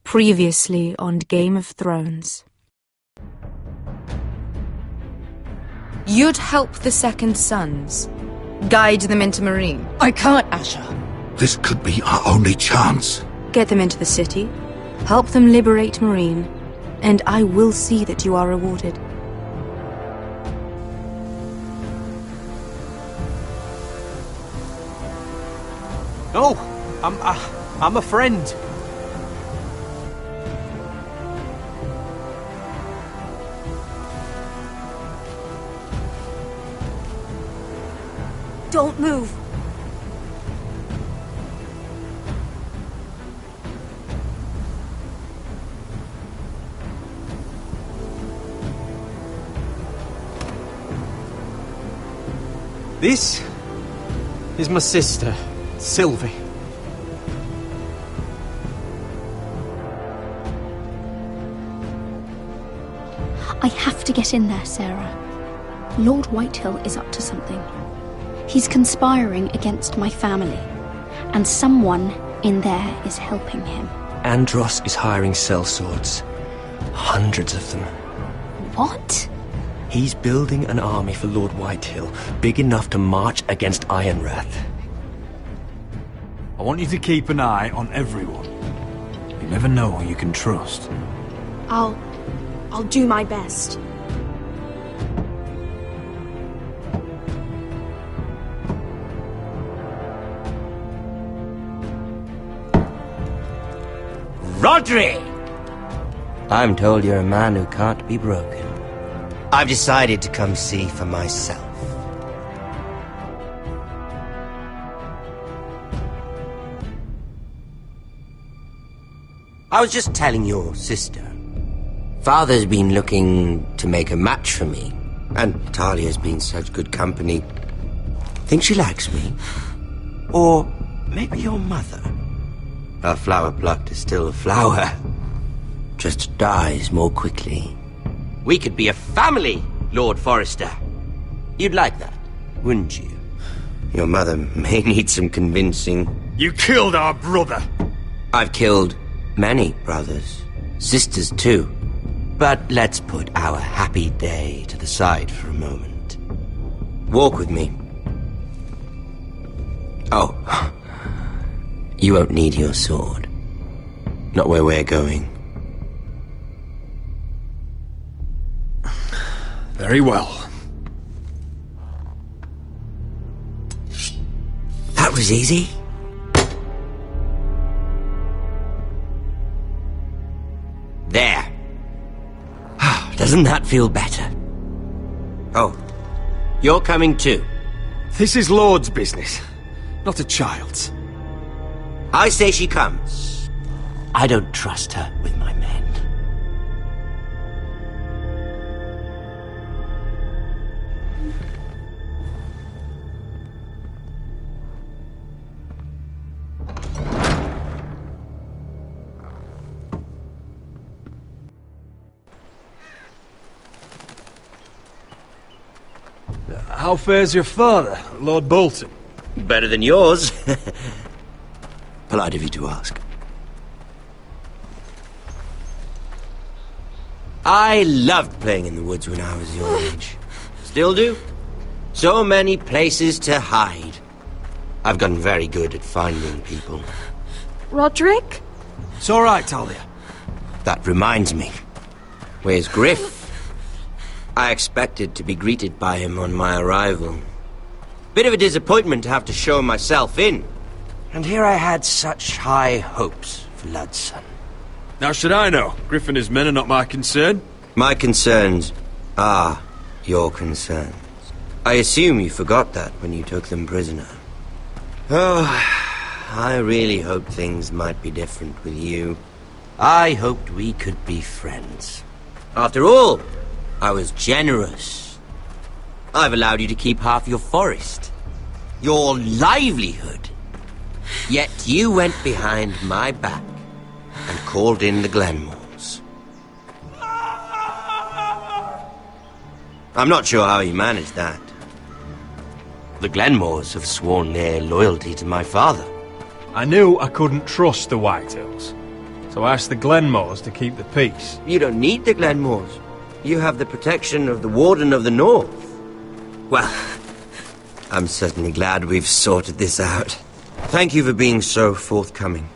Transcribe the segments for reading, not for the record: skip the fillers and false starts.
Previously on Game of Thrones. You'd help the Second Sons. Guide them into Marine. I can't, Asher. This could be our only chance. Get them into the city. Help them liberate Marine. And I will see that you are rewarded. No, I'm a friend. Don't move. This is my sister, Sylvie. I have to get in there, Sarah. Lord Whitehill is up to something. He's conspiring against my family, and someone in there is helping him. Andros is hiring sellswords. Hundreds of them. What? He's building an army for Lord Whitehill, big enough to march against Ironrath. I want you to keep an eye on everyone. You never know who you can trust. I'll do my best. Rodri! I'm told you're a man who can't be broken. I've decided to come see for myself. I was just telling your sister. Father's been looking to make a match for me, and Talia's been such good company. Think she likes me? Or maybe your mother? A flower plucked is still a flower. Just dies more quickly. We could be a family, Lord Forrester. You'd like that, wouldn't you? Your mother may need some convincing. You killed our brother! I've killed many brothers. Sisters, too. But let's put our happy day to the side for a moment. Walk with me. Oh. You won't need your sword. Not where we're going. Very well. That was easy. There. Doesn't that feel better? Oh, you're coming too. This is Lord's business, not a child's. I say she comes. I don't trust her with my men. How fares your father, Lord Bolton? Better than yours. Polite of you to ask. I loved playing in the woods when I was your age. Still do. So many places to hide. I've gotten very good at finding people. Roderick? It's all right, Talia. That reminds me. Where's Griff? I expected to be greeted by him on my arrival. Bit of a disappointment to have to show myself in. And here I had such high hopes for Ludson. Now should I know? Griff and his men are not my concern. My concerns are your concerns. I assume you forgot that when you took them prisoner. Oh, I really hoped things might be different with you. I hoped we could be friends. After all, I was generous. I've allowed you to keep half your forest. Your livelihood. Yet you went behind my back and called in the Glenmores. I'm not sure how you managed that. The Glenmores have sworn their loyalty to my father. I knew I couldn't trust the Whitehills. So I asked the Glenmores to keep the peace. You don't need the Glenmores. You have the protection of the Warden of the North. Well, I'm certainly glad we've sorted this out. Thank you for being so forthcoming.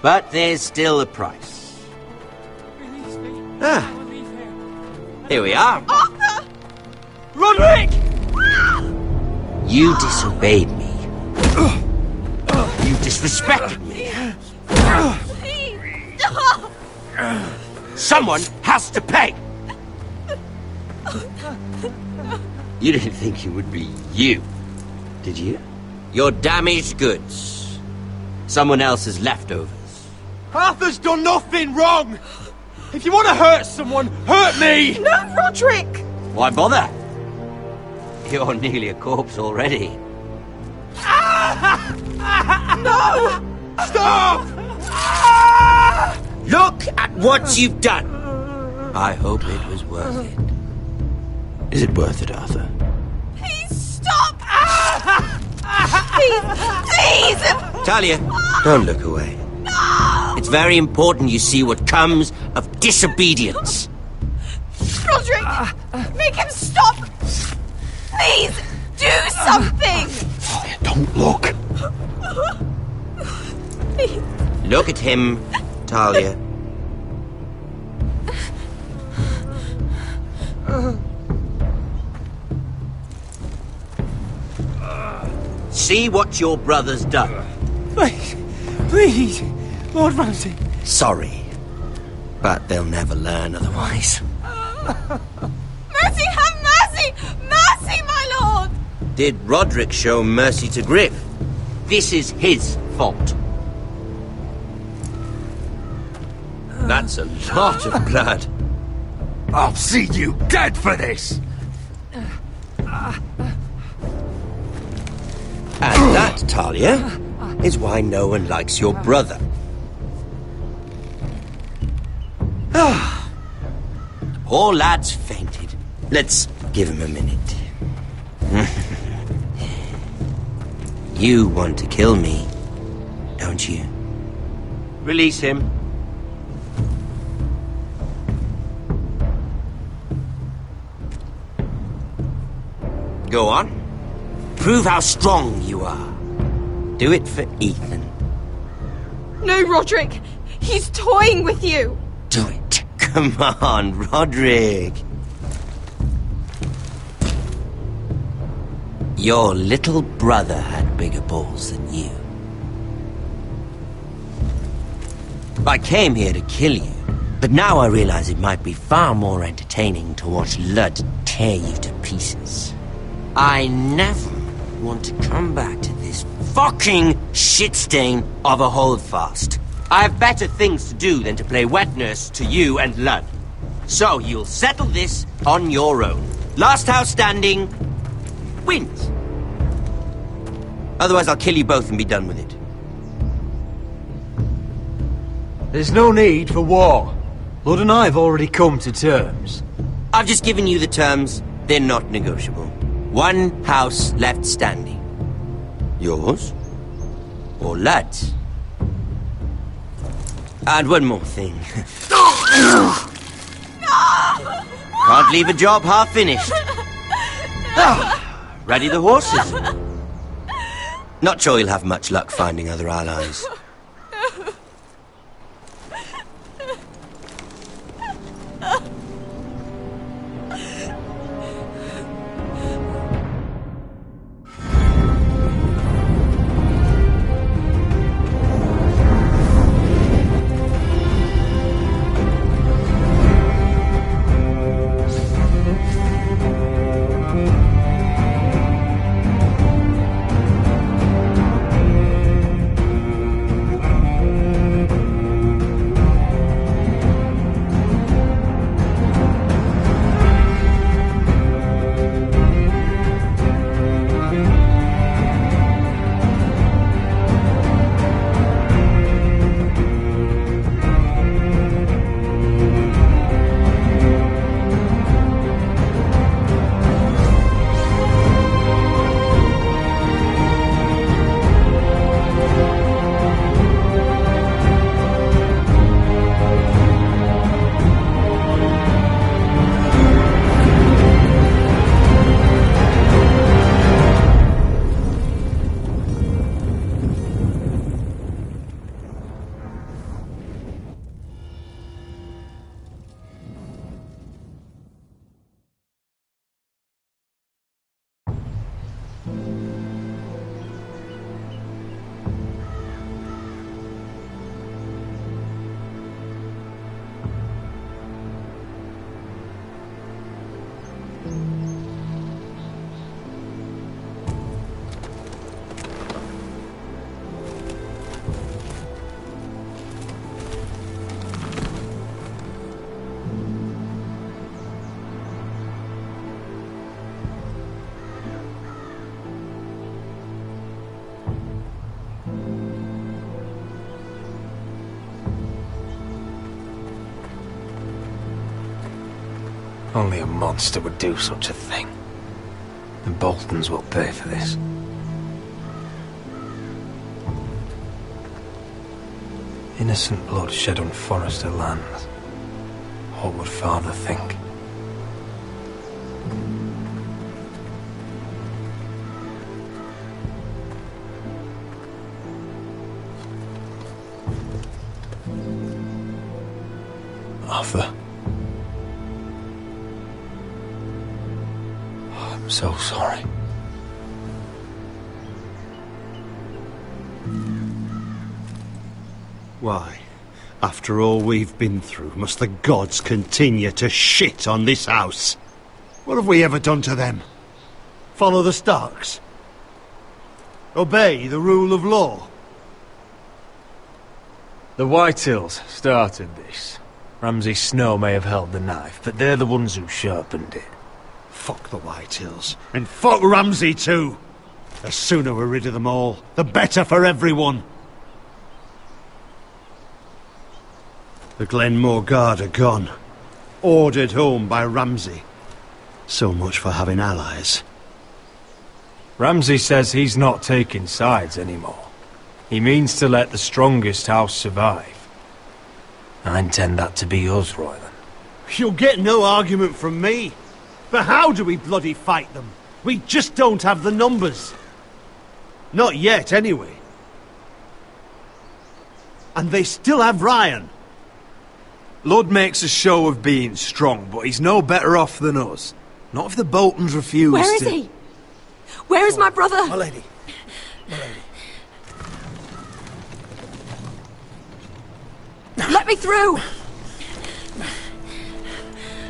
But there's still a price. Ah, here we are. Arthur! Roderick! You disobeyed me. You disrespected me. Please! Someone has to pay! You didn't think it would be you, did you? Your damaged goods. Someone else's leftovers. Arthur's done nothing wrong! If you want to hurt someone, hurt me! No, Roderick! Why bother? You're nearly a corpse already. No! Stop! Look at what you've done! I hope it was worth it. Is it worth it, Arthur? Please stop! Please! Please! Talia, don't look away. No! It's very important you see what comes of disobedience. Roderick! Make him stop! Please! Do something! Talia, don't look. Please. Look at him, Talia. See what your brother's done. Please, please, Lord Ramsay. Sorry, but they'll never learn otherwise. Mercy, have mercy! Mercy, my lord! Did Roderick show mercy to Griff? This is his fault. That's a lot of blood. I'll see you dead for this! And that, Talia, is why no one likes your brother. The poor lad's fainted. Let's give him a minute. You want to kill me, don't you? Release him. Go on. Prove how strong you are. Do it for Ethan. No, Roderick! He's toying with you! Do it. Come on, Roderick. Your little brother had bigger balls than you. I came here to kill you, but now I realize it might be far more entertaining to watch Lud tear you to pieces. I never want to come back to this fucking shit stain of a holdfast. I have better things to do than to play wet nurse to you and Lud. So you'll settle this on your own. Last house standing wins. Otherwise I'll kill you both and be done with it. There's no need for war. Lord and I have already come to terms. I've just given you the terms. They're not negotiable. One house left standing. Yours or Lud's? And one more thing. Can't leave a job half finished. Ready the horses? Not sure you'll have much luck finding other allies. Only a monster would do such a thing. The Boltons will pay for this. Innocent blood shed on Forrester lands. What would Father think? Arthur. Oh, I'm so sorry. Why, after all we've been through, must the gods continue to shit on this house? What have we ever done to them? Follow the Starks? Obey the rule of law? The Whitehills started this. Ramsay Snow may have held the knife, but they're the ones who sharpened it. Fuck the Whitehills. And fuck Ramsay too! The sooner we're rid of them all, the better for everyone. The Glenmore Guard are gone. Ordered home by Ramsay. So much for having allies. Ramsay says he's not taking sides anymore. He means to let the strongest house survive. I intend that to be us, Royland. You'll get no argument from me. But how do we bloody fight them? We just don't have the numbers. Not yet, anyway. And they still have Ryan. Lud makes a show of being strong, but he's no better off than us. Not if the Boltons refuse Where is he? Where is my brother? My lady. My lady. Let me through!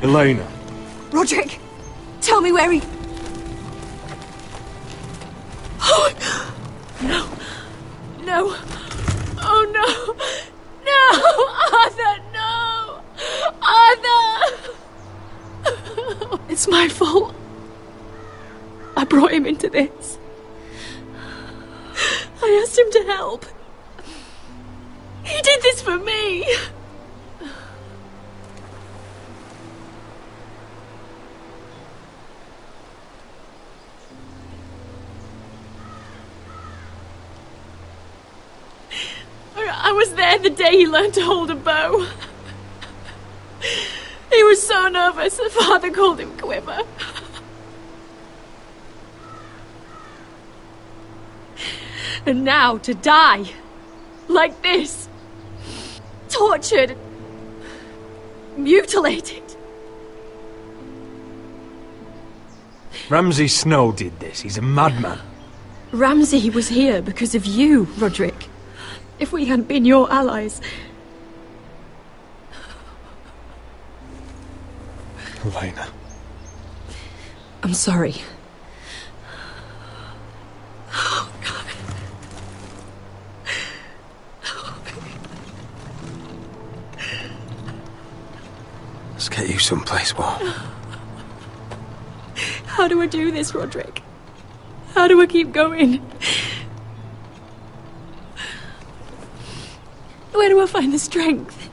Elena. Roderick, tell me where he... Oh, no. No. Oh, no. No! Arthur, no! Arthur! It's my fault. I brought him into this. I asked him to help. He did this for me! I was there the day he learned to hold a bow. He was so nervous that Father called him Quiver. And now to die like this, tortured, mutilated. Ramsay Snow did this. He's a madman. Ramsay was here because of you, Roderick. If we hadn't been your allies... Elena. I'm sorry. Oh, God. Let's get you someplace warm. How do I do this, Roderick? How do I keep going? Where do I find the strength?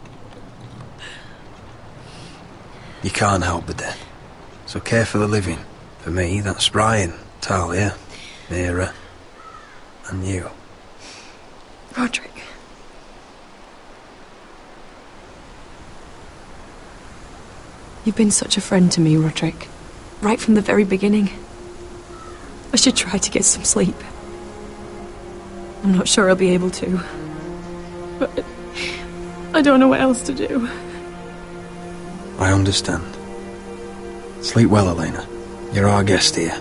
You can't help the dead. So care for the living. For me, that's Brian, Talia, Mira, and you. Roderick. You've been such a friend to me, Roderick. Right from the very beginning. I should try to get some sleep. I'm not sure I'll be able to. But I don't know what else to do. I understand. Sleep well, Elena. You're our guest here.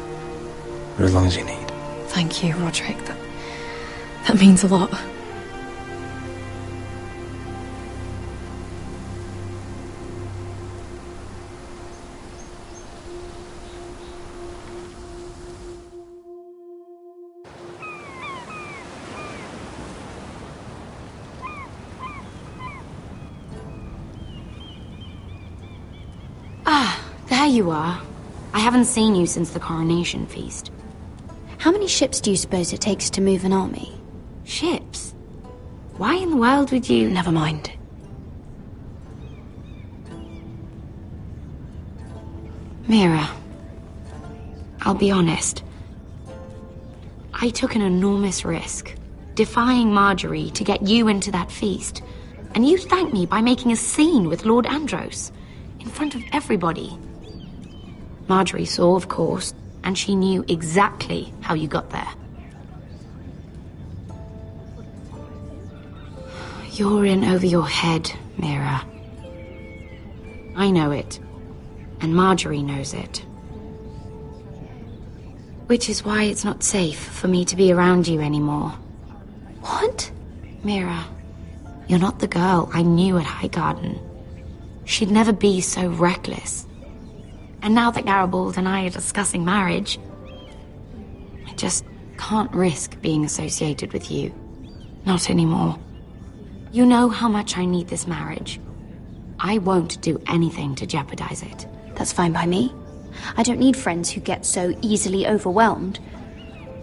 For as long as you need. Thank you, Roderick. That means a lot. There you are. I haven't seen you since the coronation feast. How many ships do you suppose it takes to move an army? Ships? Why in the world would you... Never mind. Mira, I'll be honest. I took an enormous risk, defying Marjorie to get you into that feast. And you thanked me by making a scene with Lord Andros, in front of everybody. Marjorie saw, of course, and she knew exactly how you got there. You're in over your head, Mira. I know it, and Marjorie knows it. Which is why it's not safe for me to be around you anymore. What? Mira, you're not the girl I knew at Highgarden. She'd never be so reckless. And now that Garibald and I are discussing marriage, I just can't risk being associated with you. Not anymore. You know how much I need this marriage. I won't do anything to jeopardize it. That's fine by me. I don't need friends who get so easily overwhelmed.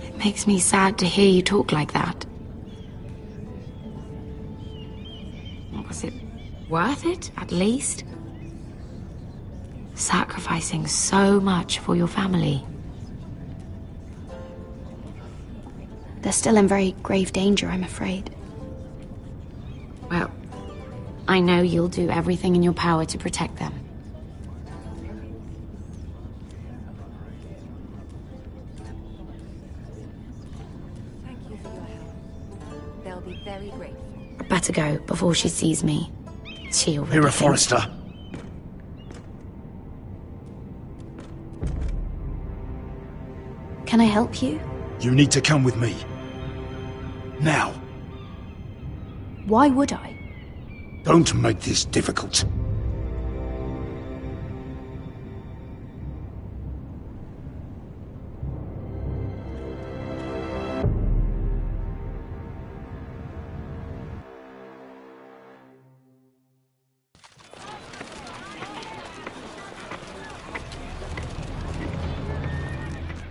It makes me sad to hear you talk like that. Was it worth it, at least? Sacrificing so much for your family. They're still in very grave danger, I'm afraid. Well, I know you'll do everything in your power to protect them. Thank you for your help. They'll be very grateful. I'd better go before she sees me. She already Mira thinks- Forrester. Can I help you? You need to come with me. Now. Why would I? Don't make this difficult.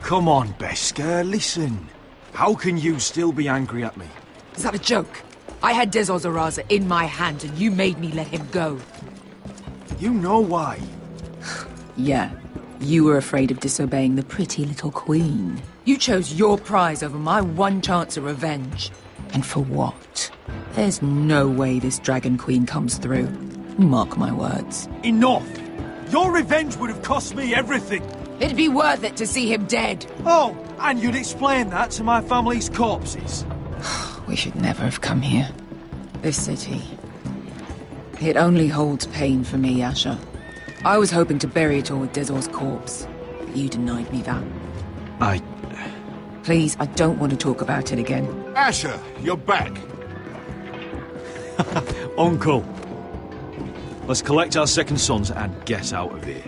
Come on, Beskar, listen. How can you still be angry at me? Is that a joke? I had Dezor Zaraza in my hand and you made me let him go. You know why. Yeah, you were afraid of disobeying the pretty little queen. You chose your prize over my one chance of revenge. And for what? There's no way this Dragon Queen comes through. Mark my words. Enough! Your revenge would have cost me everything. It'd be worth it to see him dead. Oh, and you'd explain that to my family's corpses. We should never have come here. This city. It only holds pain for me, Asher. I was hoping to bury it all with Dezor's corpse, but you denied me that. Please, I don't want to talk about it again. Asher, you're back. Uncle. Let's collect our second sons and get out of here.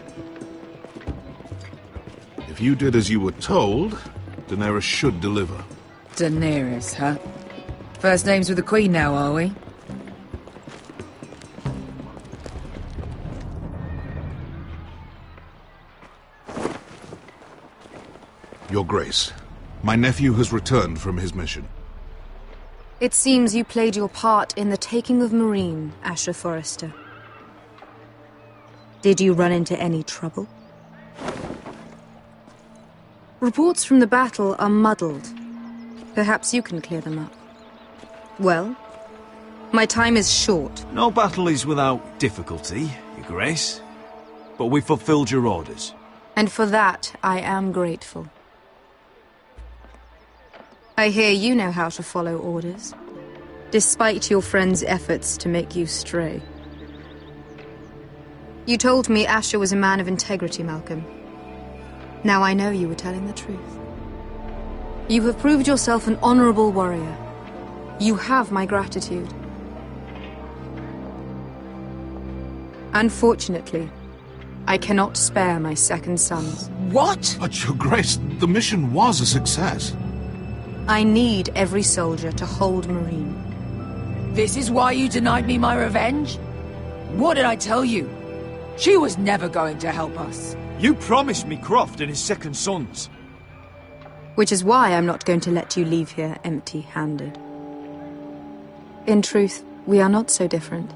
If you did as you were told, Daenerys should deliver. Daenerys, huh? First names with the Queen now, are we? Your Grace, my nephew has returned from his mission. It seems you played your part in the taking of Marine, Asher Forrester. Did you run into any trouble? Reports from the battle are muddled. Perhaps you can clear them up. Well, my time is short. No battle is without difficulty, Your Grace. But we fulfilled your orders. And for that, I am grateful. I hear you know how to follow orders, despite your friend's efforts to make you stray. You told me Asher was a man of integrity, Malcolm. Now I know you were telling the truth. You have proved yourself an honorable warrior. You have my gratitude. Unfortunately, I cannot spare my second sons. What? But, Your Grace, the mission was a success. I need every soldier to hold Marine. This is why you denied me my revenge? What did I tell you? She was never going to help us. You promised me Croft and his second sons. Which is why I'm not going to let you leave here empty-handed. In truth, we are not so different.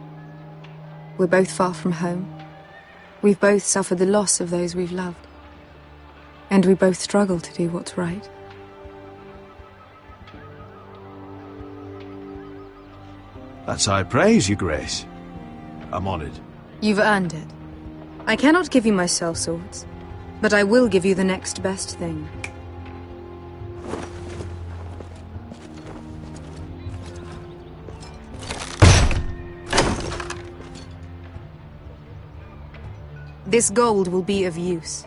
We're both far from home. We've both suffered the loss of those we've loved. And we both struggle to do what's right. That's high praise, Your Grace. I'm honored. You've earned it. I cannot give you my sellswords, but I will give you the next best thing. This gold will be of use.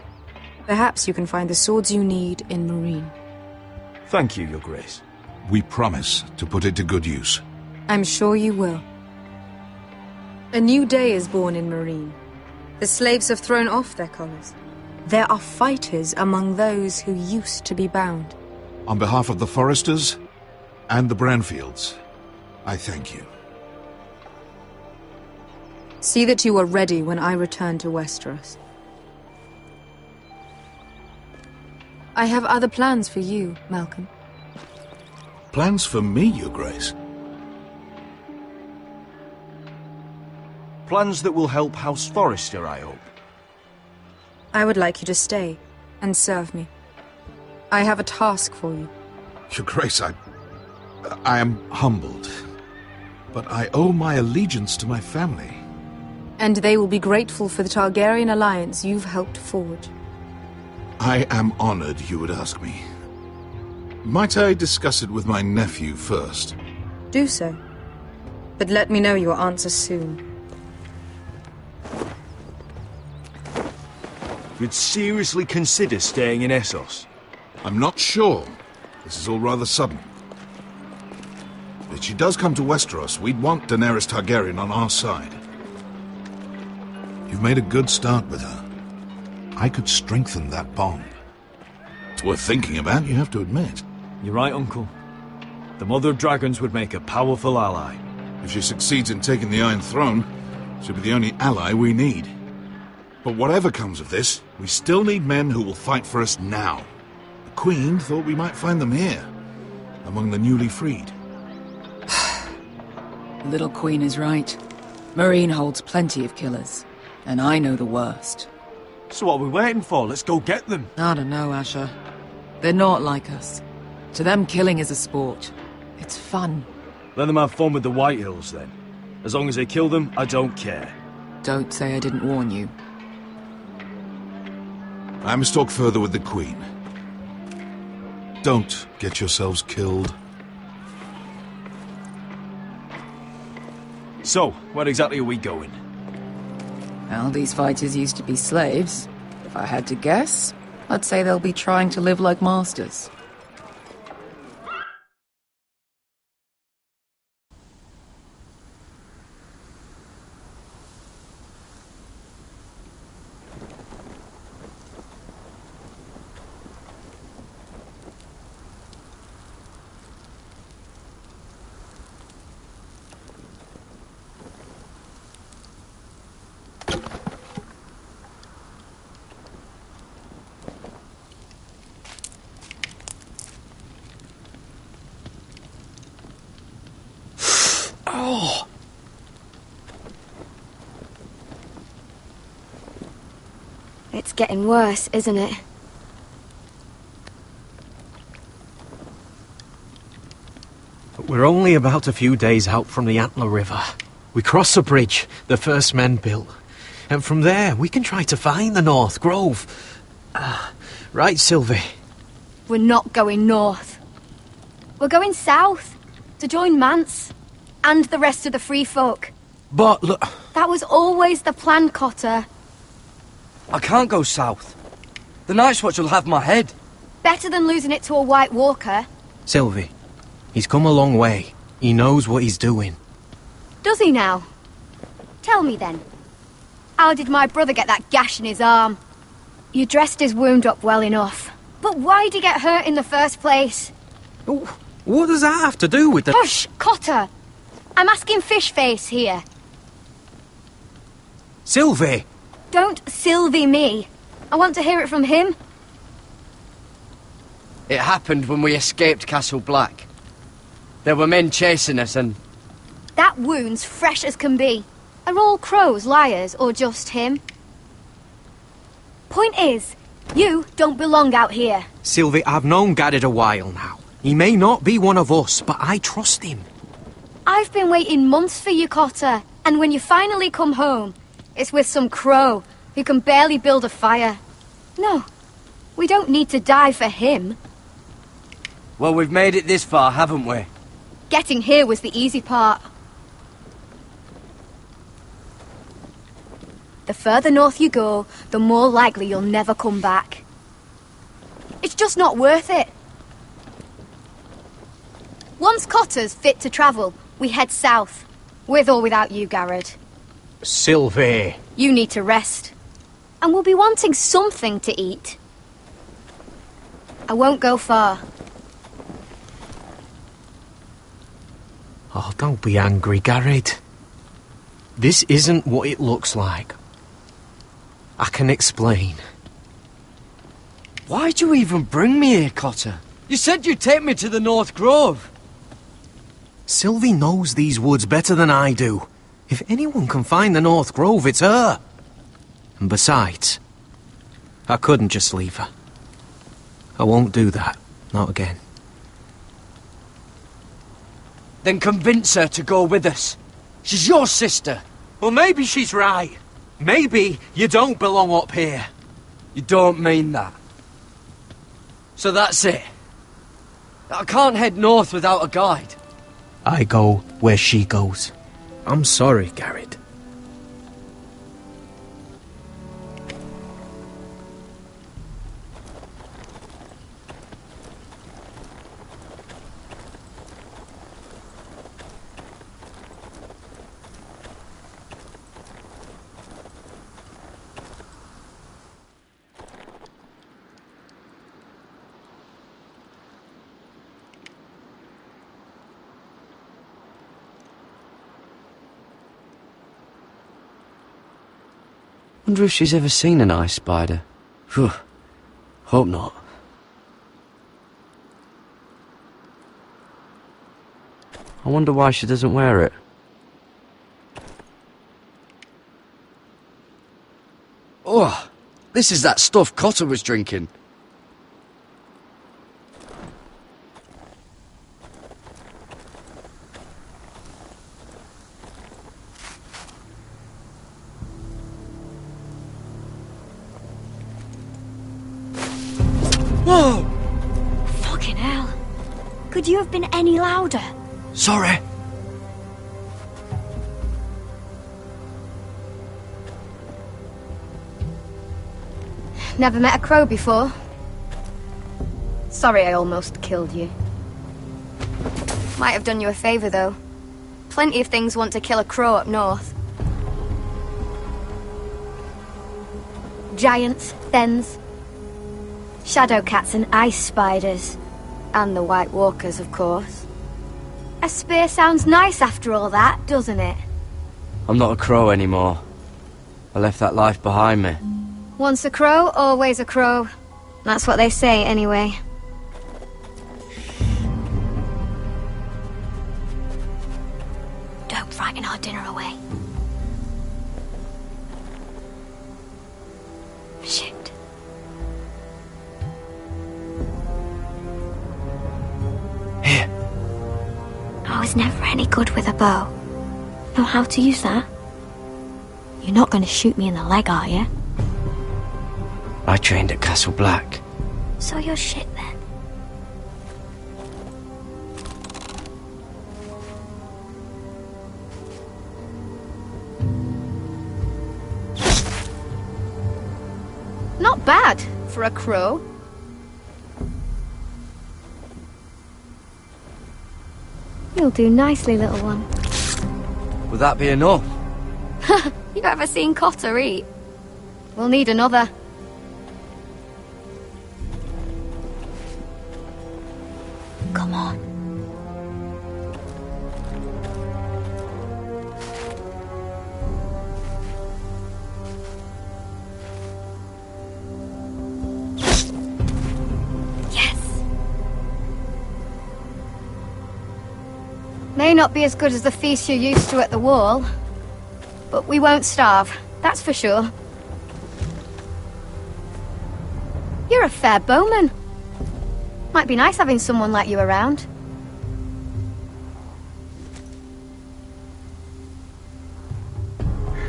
Perhaps you can find the swords you need in Marine. Thank you, Your Grace. We promise to put it to good use. I'm sure you will. A new day is born in Marine. The slaves have thrown off their collars. There are fighters among those who used to be bound. On behalf of the Foresters and the Branfields, I thank you. See that you are ready when I return to Westeros. I have other plans for you, Malcolm. Plans for me, Your Grace? Plans that will help House Forrester, I hope. I would like you to stay and serve me. I have a task for you. Your Grace, I am humbled, but I owe my allegiance to my family. And they will be grateful for the Targaryen alliance you've helped forge. I am honored you would ask me. Might I discuss it with my nephew first? Do so. But let me know your answer soon. You'd seriously consider staying in Essos? I'm not sure. This is all rather sudden. If she does come to Westeros, we'd want Daenerys Targaryen on our side. You've made a good start with her. I could strengthen that bond. It's worth thinking about, you have to admit. You're right, Uncle. The Mother of Dragons would make a powerful ally. If she succeeds in taking the Iron Throne, she'll be the only ally we need. But whatever comes of this, we still need men who will fight for us now. The Queen thought we might find them here, among the newly freed. Little Queen is right. Marine holds plenty of killers, and I know the worst. So what are we waiting for? Let's go get them. I don't know, Asher. They're not like us. To them, killing is a sport. It's fun. Let them have fun with the Whitehills, then. As long as they kill them, I don't care. Don't say I didn't warn you. I must talk further with the Queen. Don't get yourselves killed. So, where exactly are we going? Well, these fighters used to be slaves. If I had to guess, I'd say they'll be trying to live like masters. It's getting worse, isn't it? We're only about a few days out from the Antler River. We cross the bridge the first men built. And from there, we can try to find the North Grove. Right, Sylvie? We're not going north. We're going south to join Mance and the rest of the Free Folk. But look... That was always the plan, Cotter. I can't go south. The Night's Watch will have my head. Better than losing it to a White Walker. Sylvie, he's come a long way. He knows what he's doing. Does he now? Tell me then. How did my brother get that gash in his arm? You dressed his wound up well enough. But why'd he get hurt in the first place? What does that have to do with the... Hush, Cotter! I'm asking Fishface here. Sylvie! Don't Sylvie me. I want to hear it from him. It happened when we escaped Castle Black. There were men chasing us and... That wound's fresh as can be. Are all crows liars, or just him? Point is, you don't belong out here. Sylvie, I've known Garrett a while now. He may not be one of us, but I trust him. I've been waiting months for you, Cotter. And when you finally come home, it's with some crow who can barely build a fire. No, we don't need to die for him. Well, we've made it this far, haven't we? Getting here was the easy part. The further north you go, the more likely you'll never come back. It's just not worth it. Once Cotter's fit to travel, we head south. With or without you, Garrett. Sylvie. You need to rest. And we'll be wanting something to eat. I won't go far. Oh, don't be angry, Garrett. This isn't what it looks like. I can explain. Why'd you even bring me here, Cotter? You said you'd take me to the North Grove. Sylvie knows these woods better than I do. If anyone can find the North Grove, it's her. And besides, I couldn't just leave her. I won't do that. Not again. Then convince her to go with us. She's your sister. Well, maybe she's right. Maybe you don't belong up here. You don't mean that. So that's it. I can't head north without a guide. I go where she goes. I'm sorry, Garrett. Wonder if she's ever seen an ice spider. Phew. Hope not. I wonder why she doesn't wear it. Oh, this is that stuff Cotter was drinking. Whoa! Fucking hell. Could you have been any louder? Sorry. Never met a crow before. Sorry I almost killed you. Might have done you a favour, though. Plenty of things want to kill a crow up north. Giants, thens, shadow cats and ice spiders. And the White Walkers, of course. A spear sounds nice after all that, doesn't it? I'm not a crow anymore. I left that life behind me. Once a crow, always a crow. That's what they say, anyway. Don't frighten our dinner away. Shit. Here. I was never any good with a bow. Know how to use that? You're not going to shoot me in the leg, are you? I trained at Castle Black. So you're shit then. Not bad for a crow. You'll do nicely, little one. Would that be enough? You ever seen Cotter eat? We'll need another. Come on. Yes. May not be as good as the feast you're used to at the wall, but we won't starve, that's for sure. You're a fair bowman. Might be nice having someone like you around.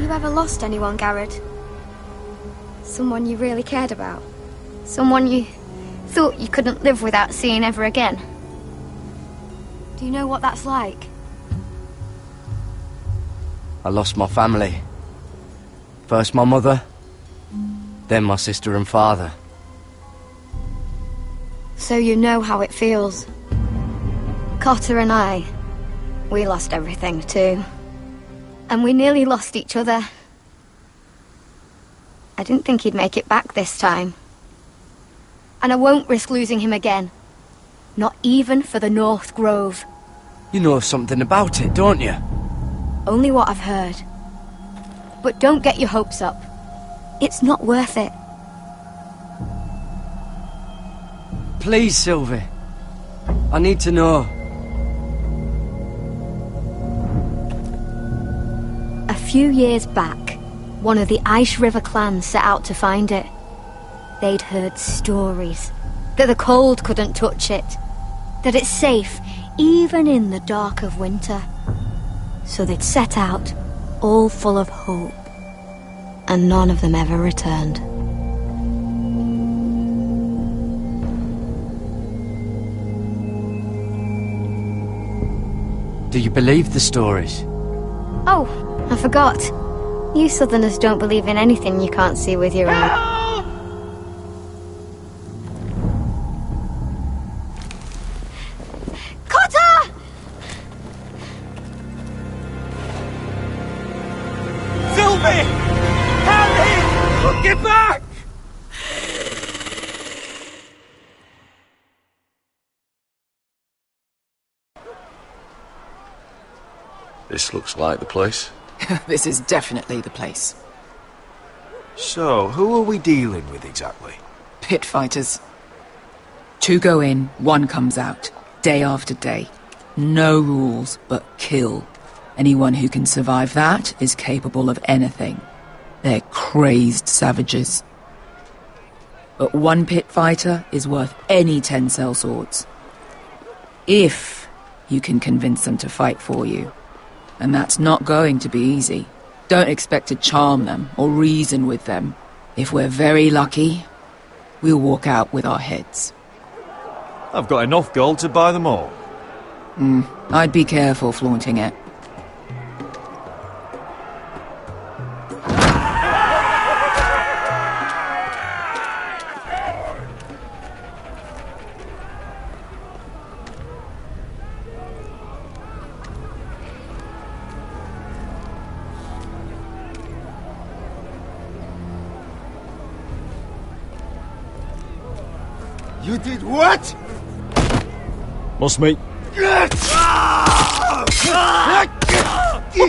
You ever lost anyone, Garrett? Someone you really cared about? Someone you thought you couldn't live without seeing ever again? Do you know what that's like? I lost my family. First my mother, then my sister and father. So you know how it feels. Cotter and I, we lost everything too. And we nearly lost each other. I didn't think he'd make it back this time. And I won't risk losing him again. Not even for the North Grove. You know something about it, don't you? Only what I've heard. But don't get your hopes up. It's not worth it. Please, Sylvie. I need to know. A few years back, one of the Ice River clans set out to find it. They'd heard stories that the cold couldn't touch it, that it's safe even in the dark of winter. So they'd set out, all full of hope, and none of them ever returned. Do you believe the stories? Oh, I forgot. You Southerners don't believe in anything you can't see with your own. Get back! This looks like the place. This is definitely the place. So, who are we dealing with exactly? Pit fighters. 2 go in, 1 comes out. Day after day. No rules, but kill. Anyone who can survive that is capable of anything. They're crazed savages. But 1 pit fighter is worth any 10 sellswords. If you can convince them to fight for you. And that's not going to be easy. Don't expect to charm them or reason with them. If we're very lucky, we'll walk out with our heads. I've got enough gold to buy them all. I'd be careful flaunting it. You did what? Must me. What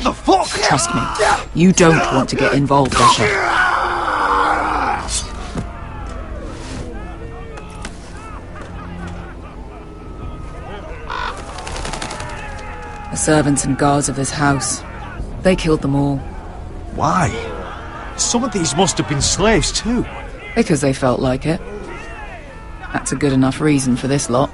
the fuck? Trust me, you don't want to get involved, Asher. The servants and guards of this house, they killed them all. Why? Some of these must have been slaves too. Because they felt like it. That's a good enough reason for this lot.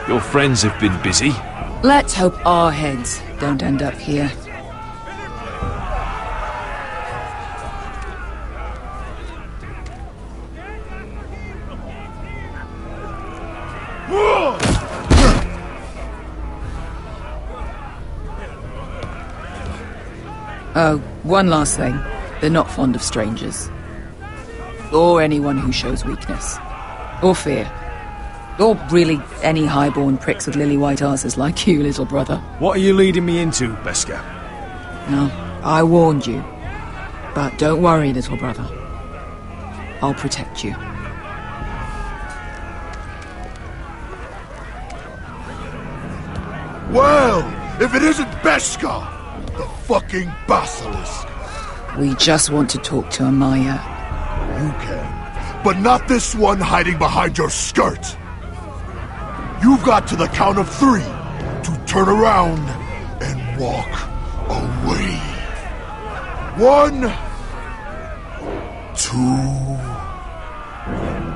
Your friends have been busy. Let's hope our heads don't end up here. Oh, one last thing. They're not fond of strangers. Or anyone who shows weakness. Or fear. Or really any highborn pricks with lily-white asses like you, little brother. What are you leading me into, Beskar? No, I warned you. But don't worry, little brother. I'll protect you. Well, if it isn't Beskar, the fucking basilisk. We just want to talk to Amaya. You can, but not this one hiding behind your skirt. You've got to the count of 3 to turn around and walk away. 1, 2,